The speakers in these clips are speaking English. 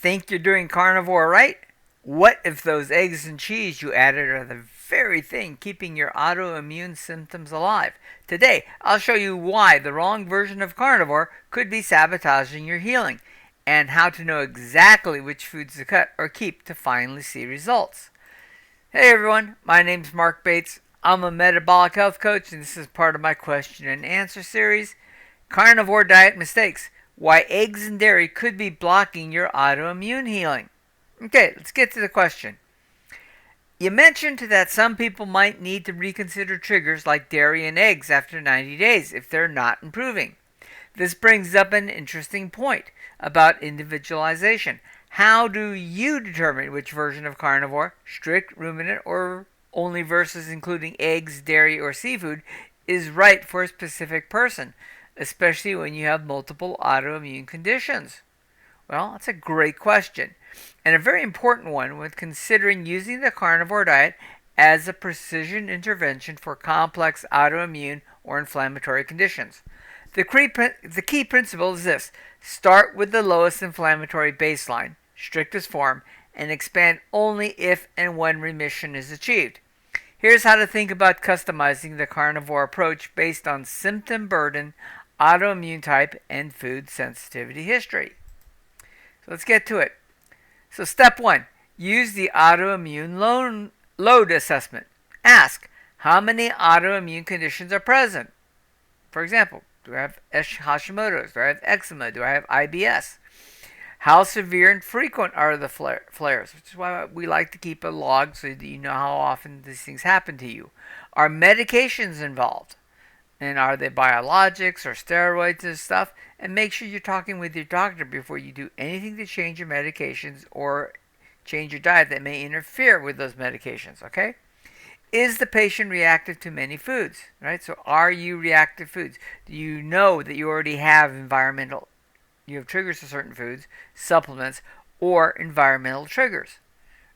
Think you're doing carnivore right? What if those eggs and cheese you added are the very thing keeping your autoimmune symptoms alive? Today, I'll show you why the wrong version of carnivore could be sabotaging your healing, and how to know exactly which foods to cut or keep to finally see results. Hey everyone, my name's Marc Bates. I'm a metabolic health coach, and this is part of my question and answer series, Carnivore Diet Mistakes: Why Eggs and Dairy Could Be Blocking Your Autoimmune Healing. Okay, let's get to the question. You mentioned that some people might need to reconsider triggers like dairy and eggs after 90 days if they're not improving. This brings up an interesting point about individualization. How do you determine which version of carnivore, strict, ruminant, or only versus including eggs, dairy, or seafood, is right for a specific person, especially when you have multiple autoimmune conditions? Well, that's a great question, and a very important one when considering using the carnivore diet as a precision intervention for complex autoimmune or inflammatory conditions. The key principle is this: start with the lowest inflammatory baseline, strictest form, and expand only if and when remission is achieved. Here's how to think about customizing the carnivore approach based on symptom burden, autoimmune type, and food sensitivity history. So let's get to it. So step 1, use the autoimmune load assessment. Ask, how many autoimmune conditions are present? For example, do I have Hashimoto's? Do I have eczema? Do I have IBS? How severe and frequent are the flares? Which is why we like to keep a log so that you know how often these things happen to you. Are medications involved? And are they biologics or steroids and stuff? And make sure you're talking with your doctor before you do anything to change your medications or change your diet that may interfere with those medications, okay? Is the patient reactive to many foods, right? So are you reactive foods? Do you know that you already have you have triggers to certain foods, supplements, or environmental triggers,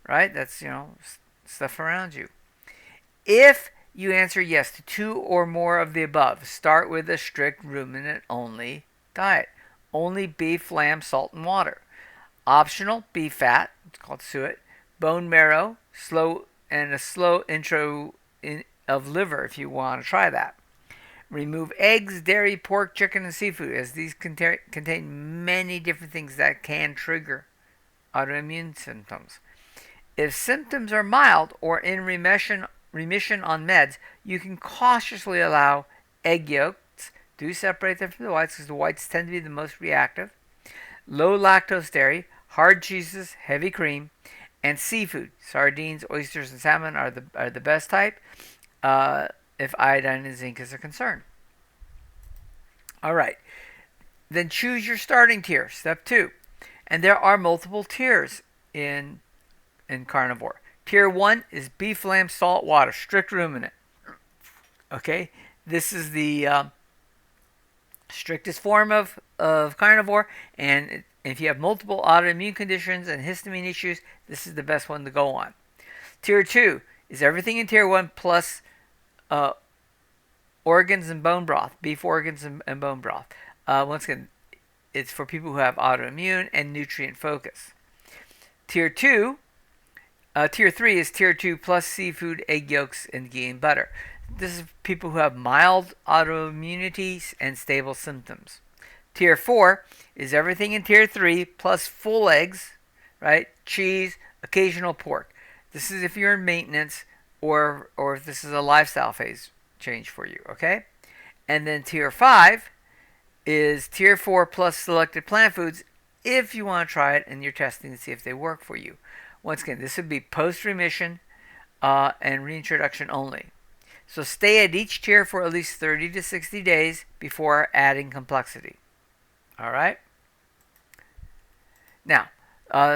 right? That's, stuff around you. If you answer yes to 2 or more of the above, start with a strict ruminant-only diet. Only beef, lamb, salt, and water. Optional, beef fat, it's called suet, bone marrow, a slow intro of liver if you want to try that. Remove eggs, dairy, pork, chicken, and seafood, as these contain many different things that can trigger autoimmune symptoms. If symptoms are mild or in remission on meds, you can cautiously allow egg yolks. Do separate them from the whites because the whites tend to be the most reactive. Low lactose dairy, hard cheeses, heavy cream, and seafood. Sardines, oysters, and salmon are the best type if iodine and zinc is a concern. All right. Then choose your starting tier, step 2. And there are multiple tiers in carnivore. Tier 1 is beef, lamb, salt, water, strict ruminant. Okay, this is the strictest form of carnivore, and if you have multiple autoimmune conditions and histamine issues, this is the best one to go on. Tier 2 is everything in Tier 1 plus organs and bone broth, beef organs and bone broth. Once again, it's for people who have autoimmune and nutrient focus. Tier 3 is Tier 2 plus seafood, egg yolks, and ghee and butter. This is people who have mild autoimmunity and stable symptoms. Tier 4 is everything in Tier 3 plus full eggs, right? Cheese, occasional pork. This is if you're in maintenance or if this is a lifestyle phase change for you, okay? And then Tier 5 is Tier 4 plus selected plant foods if you want to try it and you're testing to see if they work for you. Once again, this would be post-remission and reintroduction only. So stay at each tier for at least 30 to 60 days before adding complexity. All right? Now,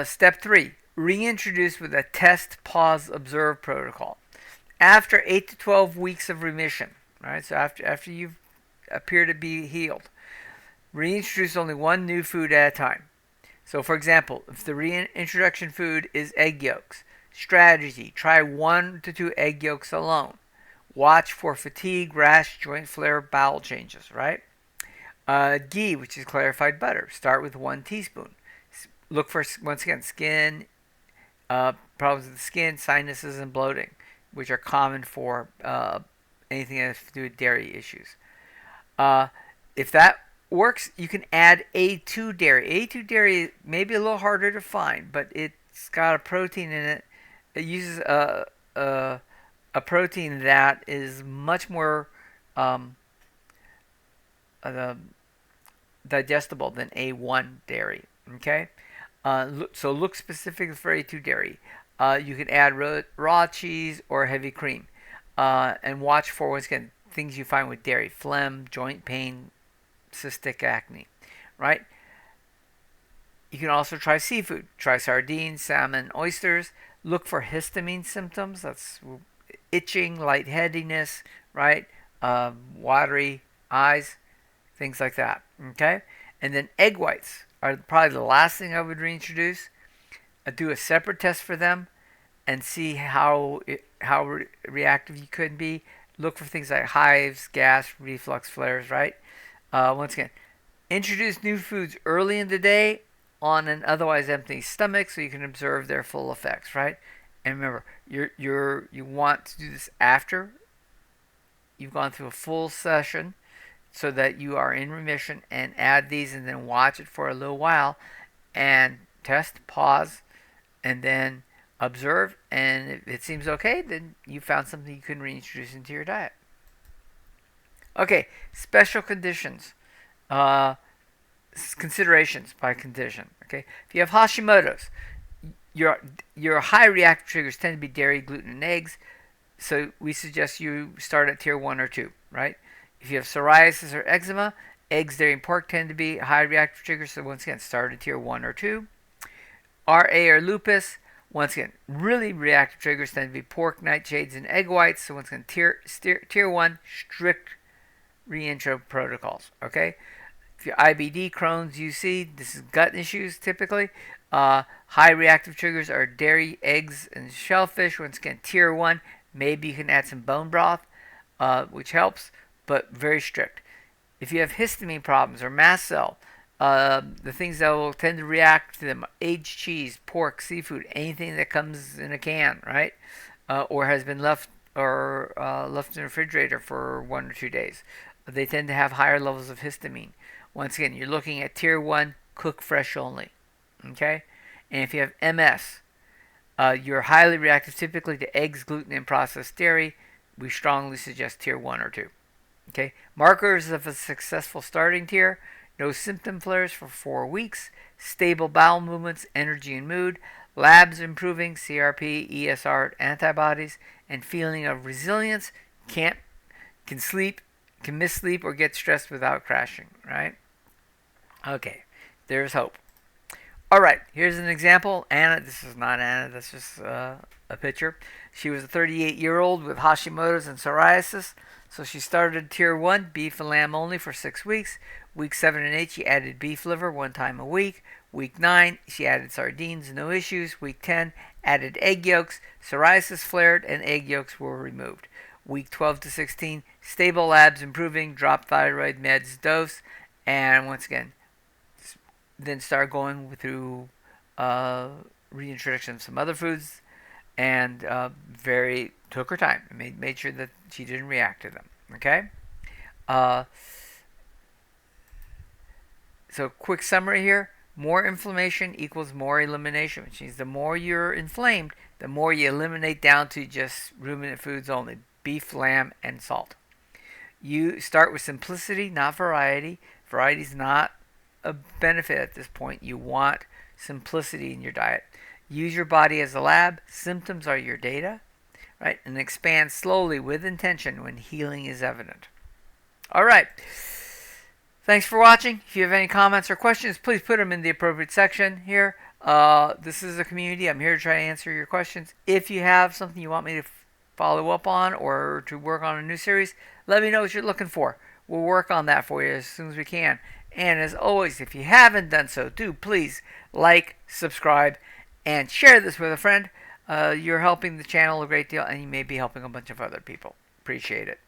step 3, reintroduce with a test, pause, observe protocol. After 8 to 12 weeks of remission, right? So after you appear to be healed, reintroduce only one new food at a time. So for example, if the reintroduction food is egg yolks, strategy, try 1 to 2 egg yolks alone. Watch for fatigue, rash, joint flare, bowel changes, right? Ghee, which is clarified butter. Start with 1 teaspoon. Look for, once again, skin problems with the skin, sinuses, and bloating, which are common for anything that has to do with dairy issues. Uh, if that works, you can add A2 dairy. A2 dairy may be a little harder to find, but it's got a protein in it. It uses a protein that is much more um, uh, digestible than A1 dairy. Okay, so look specifically for A2 dairy. You can add raw cheese or heavy cream, and watch for, once again, things you find with dairy: phlegm, joint pain, cystic acne. Right? You can also try seafood. Try sardines, salmon, oysters. Look for histamine symptoms. That's itching, lightheadedness, right? Watery eyes, things like that. Okay? And then egg whites are probably the last thing I would reintroduce. Do a separate test for them and see how reactive you could be. Look for things like hives, gas, reflux flares, right? Once again, introduce new foods early in the day on an otherwise empty stomach so you can observe their full effects, right? And remember, you want to do this after you've gone through a full session so that you are in remission, and add these and then watch it for a little while and test, pause, and then observe. And if it seems okay, then you found something you can reintroduce into your diet. Okay, special conditions. Considerations by condition. Okay, if you have Hashimoto's, your high reactive triggers tend to be dairy, gluten, and eggs. So we suggest you start at tier 1 or 2, right? If you have psoriasis or eczema, eggs, dairy, and pork tend to be high reactive triggers. So once again, start at tier 1 or 2. RA or lupus, once again, really reactive triggers tend to be pork, nightshades, and egg whites. So once again, tier 1, strict reintro protocols. Okay. If you're IBD, Crohn's, UC, this is gut issues typically. High reactive triggers are dairy, eggs, and shellfish. Once again, tier 1. Maybe you can add some bone broth, which helps, but very strict. If you have histamine problems or mast cell, the things that will tend to react to them: aged cheese, pork, seafood, anything that comes in a can, right? Or has been left in the refrigerator for 1 or 2 days. They tend to have higher levels of histamine. Once again, you're looking at tier 1, cook fresh only. Okay? And if you have MS, you're highly reactive typically to eggs, gluten, and processed dairy. We strongly suggest tier 1 or 2. Okay? Markers of a successful starting tier: no symptom flares for 4 weeks, stable bowel movements, energy and mood, labs improving, CRP, ESR antibodies, and feeling of resilience. Can sleep, can miss sleep, or get stressed without crashing, right? Okay, there's hope. All right, here's an example. Anna, this is not Anna, that's just a picture. She was a 38-year-old with Hashimoto's and psoriasis. So she started tier 1, beef and lamb only, for 6 weeks. Week 7 and 8, she added beef liver 1 time a week. Week 9, she added sardines, no issues. Week 10, added egg yolks. Psoriasis flared and egg yolks were removed. Week 12 to 16, stable labs improving, drop thyroid meds dose, and once again, then start going through reintroduction of some other foods, and took her time and made sure that she didn't react to them. Okay. So quick summary here: more inflammation equals more elimination, which means the more you're inflamed, the more you eliminate down to just ruminant foods only: beef, lamb, and salt. You start with simplicity, not variety. Variety is not a benefit at this point. You want simplicity in your diet. Use your body as a lab. Symptoms are your data, right? And expand slowly with intention when healing is evident. All right. Thanks for watching. If you have any comments or questions, please put them in the appropriate section here. This is a community. I'm here to try to answer your questions. If you have something you want me to follow up on or to work on a new series, let me know what you're looking for. We'll work on that for you as soon as we can. And as always, if you haven't done so, do please like, subscribe, and share this with a friend. You're helping the channel a great deal, and you may be helping a bunch of other people. Appreciate it.